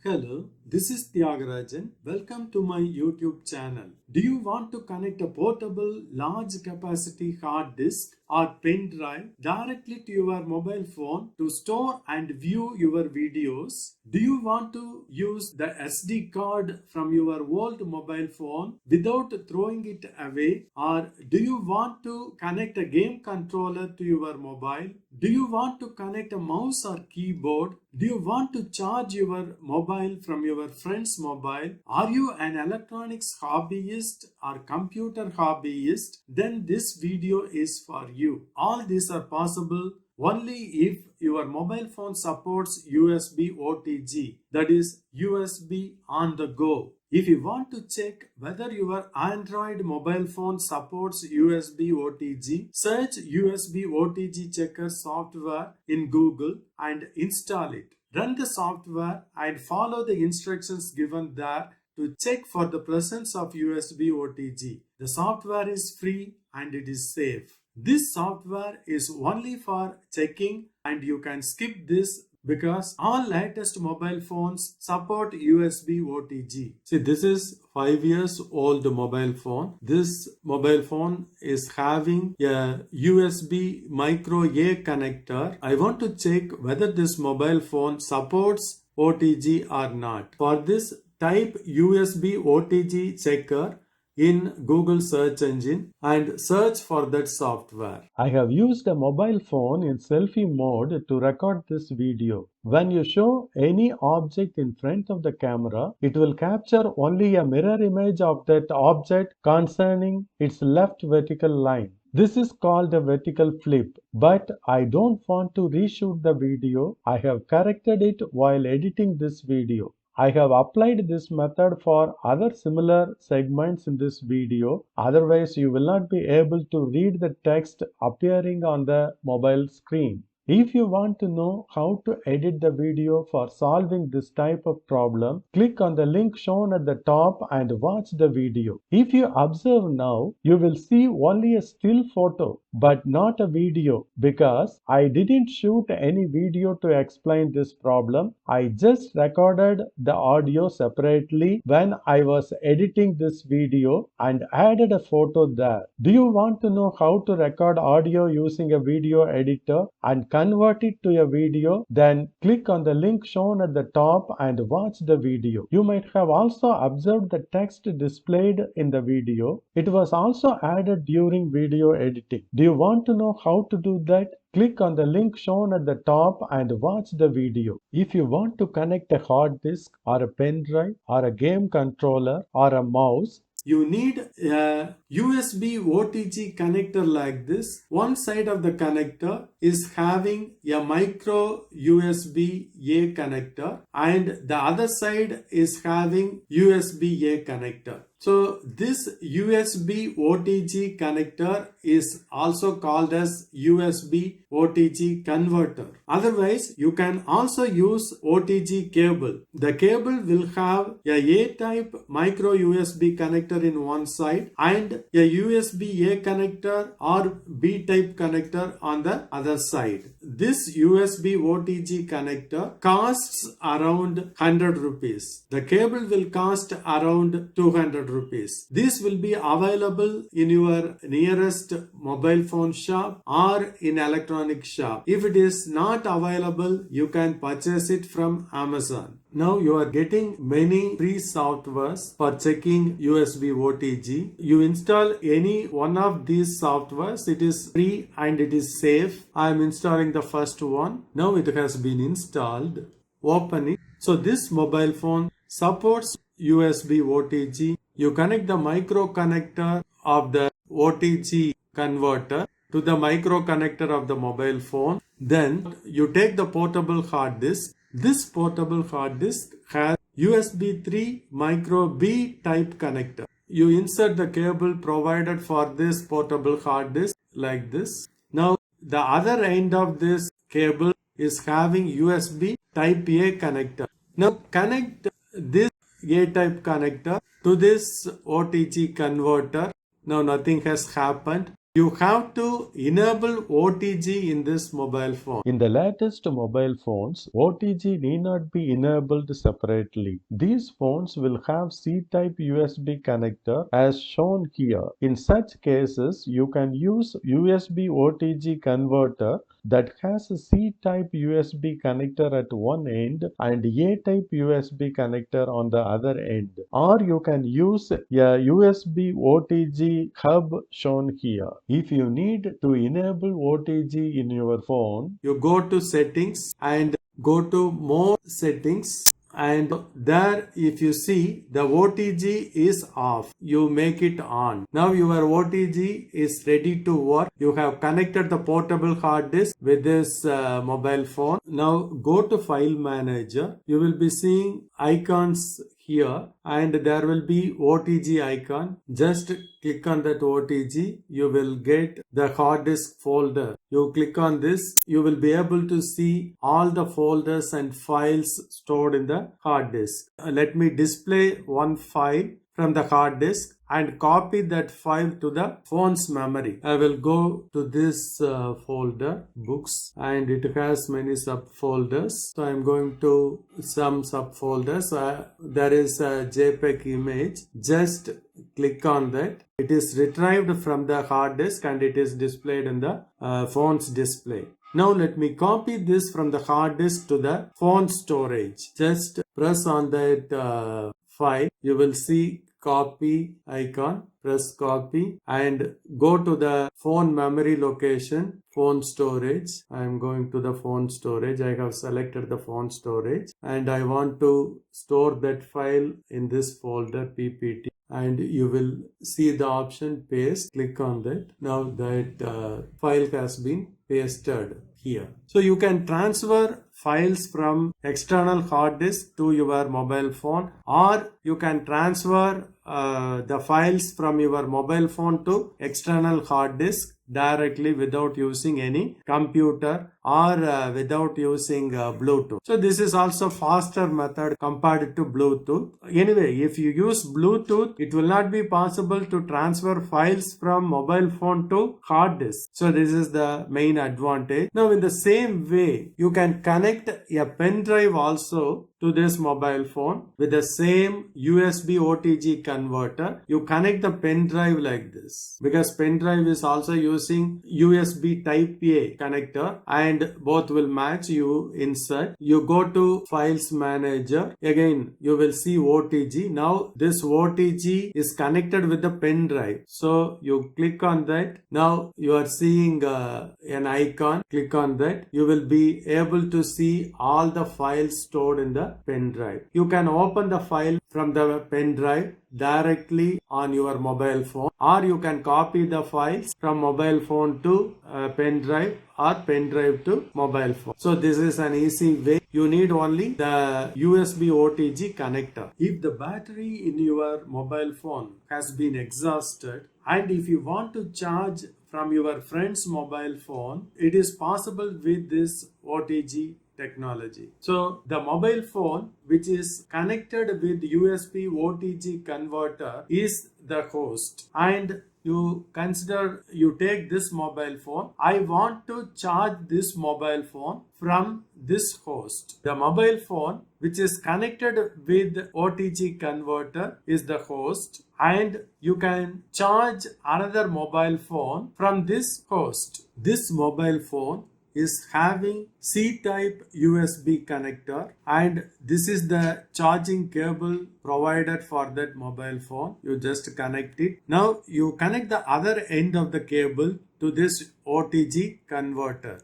Hello, this is Tyagarajan. Welcome to my YouTube channel. Do you want to connect a portable large capacity hard disk or pen drive directly to your mobile phone to store and view your videos? Do you want to use the SD card from your old mobile phone without throwing it away? Or do you want to connect a game controller to your mobile? Do you want to connect a mouse or keyboard? Do you want to charge your mobile from your friend's mobile? Are you an electronics hobbyist or computer hobbyist? Then this video is for you. All these are possible only if your mobile phone supports USB OTG, that is USB on the go. If you want to check whether your Android mobile phone supports USB OTG, search USB OTG checker software in Google and install it. Run the software and follow the instructions given there to check for the presence of USB OTG. The software is free and it is safe. This software is only for checking and you can skip this because all latest mobile phones support USB OTG. See, this is 5 years old mobile phone. This mobile phone is having a USB micro A connector. I want to check whether this mobile phone supports OTG or not. For this, type USB OTG checker in Google search engine and search for that software. I have used a mobile phone in selfie mode to record this video. When you show any object in front of the camera, it will capture only a mirror image of that object concerning its left vertical line. This is called a vertical flip, but I don't want to reshoot the video. I have corrected it while editing this video. I have applied this method for other similar segments in this video. Otherwise, you will not be able to read the text appearing on the mobile screen. If you want to know how to edit the video for solving this type of problem, click on the link shown at the top and watch the video. If you observe now, you will see only a still photo but not a video because I didn't shoot any video to explain this problem. I just recorded the audio separately when I was editing this video and added a photo there. Do you want to know how to record audio using a video editor and convert it to a video? Then click on the link shown at the top and watch the video. You might have also observed the text displayed in the video. It was also added during video editing. Do you want to know how to do that? Click on the link shown at the top and watch the video. If you want to connect a hard disk or a pen drive or a game controller or a mouse, you need a USB OTG connector like this. One side of the connector is having a micro USB A connector and the other side is having USB A connector. So this USB OTG connector is also called as USB OTG converter. Otherwise, you can also use OTG cable. The cable will have a A-type micro USB connector in one side and a USB A connector or B-type connector on the other side. This USB OTG connector costs around 100 rupees. The cable will cost around 200 rupees. This will be available in your nearest mobile phone shop or in electronic shop. If it is not available, you can purchase it from Amazon. Now you are getting many free softwares for checking USB OTG. You install any one of these softwares. It is free and it is safe. I am installing the first one. Now it has been installed. Open it. So this mobile phone supports USB OTG. You connect the micro connector of the OTG converter to the micro connector of the mobile phone. Then you take the portable hard disk. This portable hard disk has USB 3 micro B type connector. You insert the cable provided for this portable hard disk like this. Now the other end of this cable is having USB type A connector. Now connect this A type connector to this OTG converter. Now nothing has happened. You have to enable OTG in this mobile phone. In the latest mobile phones, OTG need not be enabled separately. These phones will have C-type USB connector as shown here. In such cases, you can use USB OTG converter that has a C-type USB connector at one end and A-type USB connector on the other end. Or you can use a USB OTG hub shown here. If you need to enable OTG in your phone, You go to settings and go to more settings, and there if you see the OTG is off, you make it on. Now your OTG is ready to work. You have connected the portable hard disk with this mobile phone. Now go to file manager. You will be seeing icons here and there will be OTG icon. Just click on that OTG. You will get the hard disk folder. You click on this, you will be able to see all the folders and files stored in the hard disk. Let me display one file from the hard disk and copy that file to the phone's memory. I will go to this folder, books, and it has many subfolders. So I am going to some subfolders. There is a JPEG image. Just click on that. It is retrieved from the hard disk and it is displayed in the phone's display. Now let me copy this from the hard disk to the phone storage. Just press on that file. You will see copy icon. Press copy and go to the phone memory location, phone storage. I am going to the phone storage. I have selected the phone storage and I want to store that file in this folder PPT. And you will see the option paste. Click on that. Now that file has been pasted here. So you can transfer files from external hard disk to your mobile phone, or you can transfer the files from your mobile phone to external hard disk directly without using any computer or without using Bluetooth. So this is also faster method compared to Bluetooth. Anyway, if you use Bluetooth, it will not be possible to transfer files from mobile phone to hard disk. So this is the main advantage. Now in the same way, you can connect a pen drive also to this mobile phone with the same USB OTG converter. You connect the pen drive like this, because pen drive is also using USB type A connector and both will match. You insert, you go to files manager, again you will see OTG. Now this OTG is connected with the pen drive, so you click on that. Now you are seeing an icon. Click on that. You will be able to see all the files stored in the pen drive. You can open the file from the pen drive directly on your mobile phone, or you can copy the files from mobile phone to pen drive or pen drive to mobile phone. So this is an easy way. You need only the USB OTG connector. If the battery in your mobile phone has been exhausted and if you want to charge from your friend's mobile phone, it is possible with this OTG technology. So the mobile phone which is connected with USB OTG converter is the host, and you consider, you take this mobile phone. I want to charge this mobile phone from this host. The mobile phone which is connected with OTG converter is the host, and you can charge another mobile phone from this host. This mobile phone is having C-type USB connector, and this is the charging cable provided for that mobile phone. You just connect it. Now you connect the other end of the cable to this OTG converter.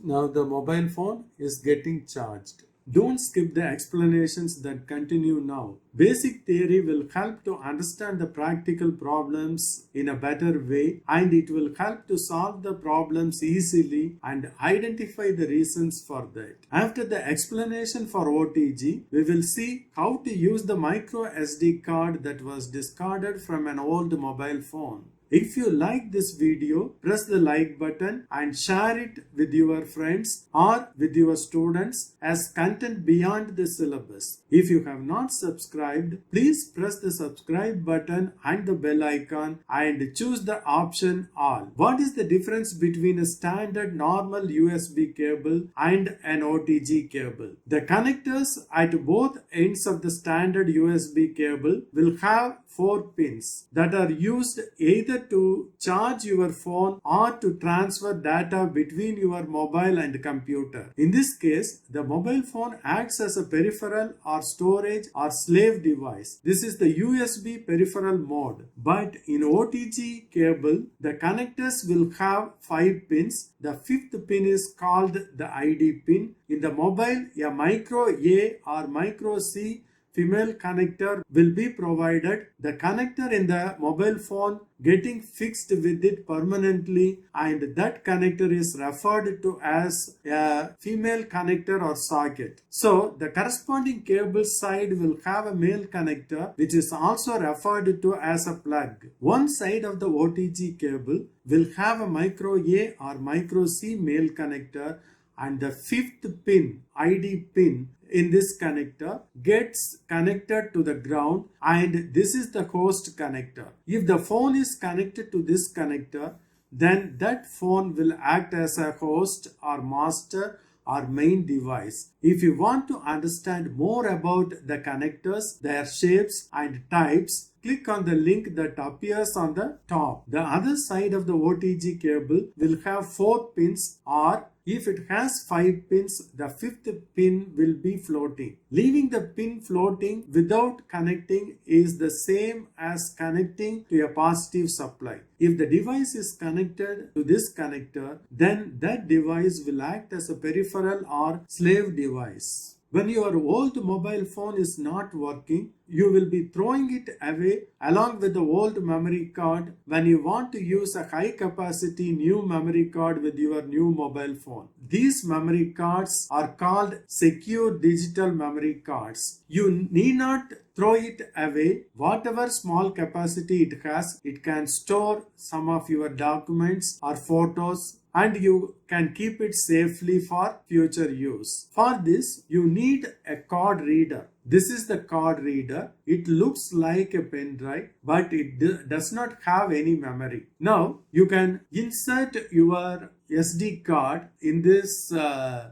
Now the mobile phone is getting charged. Don't skip the explanations that continue now. Basic theory will help to understand the practical problems in a better way, and it will help to solve the problems easily and identify the reasons for that. After the explanation for OTG, we will see how to use the micro SD card that was discarded from an old mobile phone. If you like this video, press the like button and share it with your friends or with your students as content beyond the syllabus. If you have not subscribed, please press the subscribe button and the bell icon and choose the option all. What is the difference between a standard normal USB cable and an OTG cable? The connectors at both ends of the standard USB cable will have 4 pins that are used either to charge your phone or to transfer data between your mobile and computer. In this case, the mobile phone acts as a peripheral or storage or slave device. This is the USB peripheral mode. But in OTG cable, the connectors will have 5 pins. The 5th pin is called the ID pin. In the mobile, a micro A or micro C female connector will be provided. The connector in the mobile phone getting fixed with it permanently, and that connector is referred to as a female connector or socket. So the corresponding cable side will have a male connector which is also referred to as a plug. One side of the OTG cable will have a micro A or micro C male connector, and the 5th pin, ID pin, in this connector gets connected to the ground, and this is the host connector. If the phone is connected to this connector, then that phone will act as a host or master or main device. If you want to understand more about the connectors, their shapes and types, click on the link that appears on the top. The other side of the OTG cable will have 4 pins, or if it has 5 pins, the 5th pin will be floating. Leaving the pin floating without connecting is the same as connecting to a positive supply. If the device is connected to this connector, then that device will act as a peripheral or slave device. When your old mobile phone is not working, you will be throwing it away along with the old memory card when you want to use a high capacity new memory card with your new mobile phone. These memory cards are called secure digital memory cards. You need not throw it away. Whatever small capacity it has, it can store some of your documents or photos, and you can keep it safely for future use. For this, you need a card reader. This is the card reader. It looks like a pen drive, but it does not have any memory. Now, you can insert your SD card in this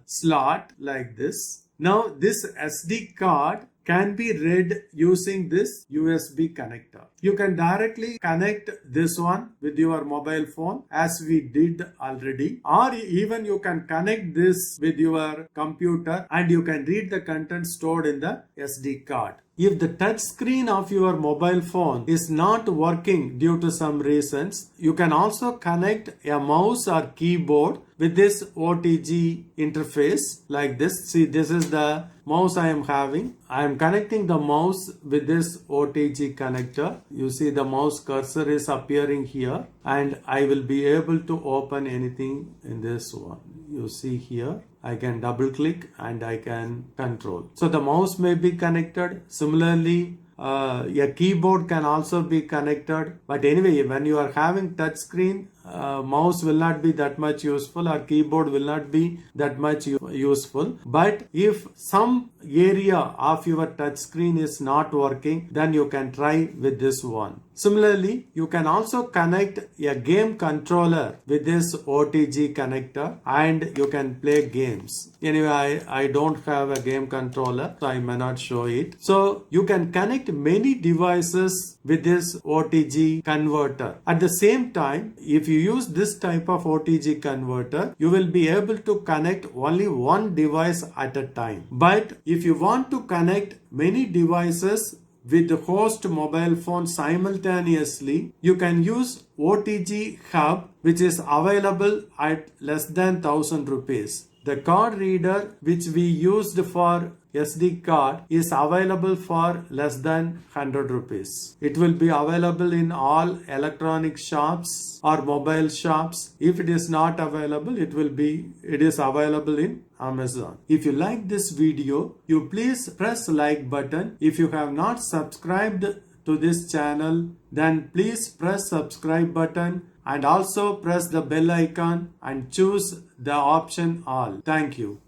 slot like this. Now, this SD card can be read using this USB connector. You can directly connect this one with your mobile phone as we did already, or even you can connect this with your computer and you can read the content stored in the SD card. If the touch screen of your mobile phone is not working due to some reasons, you can also connect a mouse or keyboard with this OTG interface like this. See, this is the mouse I am having. I am connecting the mouse with this OTG connector. You see the mouse cursor is appearing here, and I will be able to open anything in this one. You see here, I can double click and I can control. So the mouse may be connected. Similarly, a keyboard can also be connected. But anyway, when you are having touch screen, mouse will not be that much useful, or keyboard will not be that much useful. But if some area of your touch screen is not working, then you can try with this one. Similarly, you can also connect a game controller with this OTG connector and you can play games. Anyway, I don't have a game controller, so I may not show it. So you can connect many devices with this OTG converter. At the same time, if you use this type of OTG converter, you will be able to connect only one device at a time. But if you want to connect many devices with the host mobile phone simultaneously, you can use OTG Hub, which is available at less than 1000 rupees. The card reader which we used for SD card is available for less than 100 rupees. It will be available in all electronic shops or mobile shops. If it is not available, it is available in Amazon. If you like this video, you please press like button. If you have not subscribed to this channel, then please press subscribe button and also press the bell icon and choose the option all. Thank you.